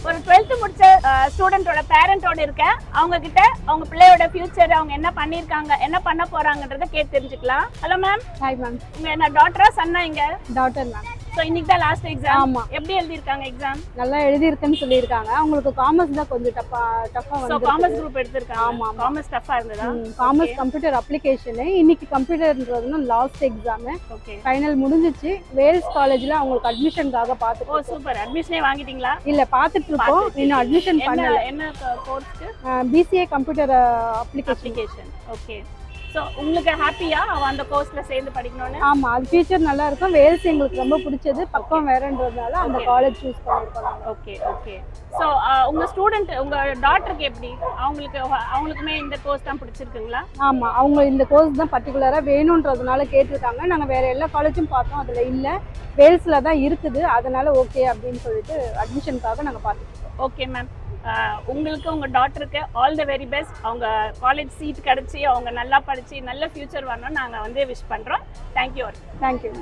ஒரு 12th முடிச்ச ஸ்டூடெண்டோட பேரண்டோட இருக்கேன். அவங்க கிட்ட அவங்க பிள்ளையோட ஃபியூச்சர், அவங்க என்ன பண்ணிருக்காங்க, என்ன பண்ண போறாங்கன்றத கேட்டு தெரிஞ்சுக்கலாம். Hello ma'am. Hi ma'am. உங்க என்ன டாட்டரா சன்னா? இங்க டாட்டர் மேம். சோ இன்னைக்கு தான் லாஸ்ட் எக்ஸாம். ஆமா. எப்படி எழுதி இருக்காங்க எக்ஸாம்? நல்லா எழுதி இருக்குன்னு சொல்லிருக்காங்க. அவங்களுக்கு காமர்ஸ் தான் கொஞ்சம் டஃபா சோ வந்து. காமர்ஸ் குரூப் எடுத்திருக்காங்க. ஆமா. காமர்ஸ் டஃபா இருந்ததா? Commerce computer application. இன்னைக்கு கம்ப்யூட்டர்ன்றதுனா லாஸ்ட் எக்ஸாம். ஓகே. ஃபைனல் முடிஞ்சிச்சு. வேல்ஸ் காலேஜ்ல அவங்களுக்கு அட்மிஷனுக்காக பாத்துட்டு. ஓ சூப்பர். அட்மிஷனே வாங்கிட்டீங்களா? இல்ல பாத்துட்டு இருக்கோம். இன்னும் அட்மிஷன் பண்ணல. என்ன கோர்ஸ்க்கு? BCA computer application. Okay. So உங்களுக்கு ஹாப்பியா அந்த கோர்ஸ்ல சேர்ந்து படிக்கணும்னு? ஆமா, அது ஃபியூச்சர் நல்லா இருக்கும். வேல்ஸ் எங்களுக்கு ரொம்ப பிடிச்சது. பக்கம் வேறன்றதுனால அந்த காலேஜ் சூஸ் பண்ணிருக்கோம். Okay okay. சோ உங்க ஸ்டூடெண்ட், உங்க டாட்டருக்கு எப்படி? அவங்களுக்குமே இந்த கோர்ஸ் தான் பிடிச்சிருக்குங்களா? ஆமா, அவங்க இந்த கோர்ஸ் தான் பர்டிகுலரா வேணும்ன்றதுனால கேட்டிருக்காங்க. நாங்க வேற எல்லா காலேஜும் பார்த்தோம், அதுல இல்ல, வேல்ஸ்ல தான் இருக்குது. அதனால ஓகே அப்படின்னு சொல்லிட்டு அட்மிஷனுக்காக நாங்க பார்த்துட்டோம். Okay ma'am. உங்களுக்கு உங்க டாட்டருக்கு ஆல் தி வெரி பெஸ்ட். அவங்க காலேஜ் சீட் கிடைச்சி அவங்க நல்லா படிச்சு நல்ல ஃபியூச்சர் வரணும்னு நாங்க விஷ் பண்றோம். தேங்க்யூ. தேங்க்யூ.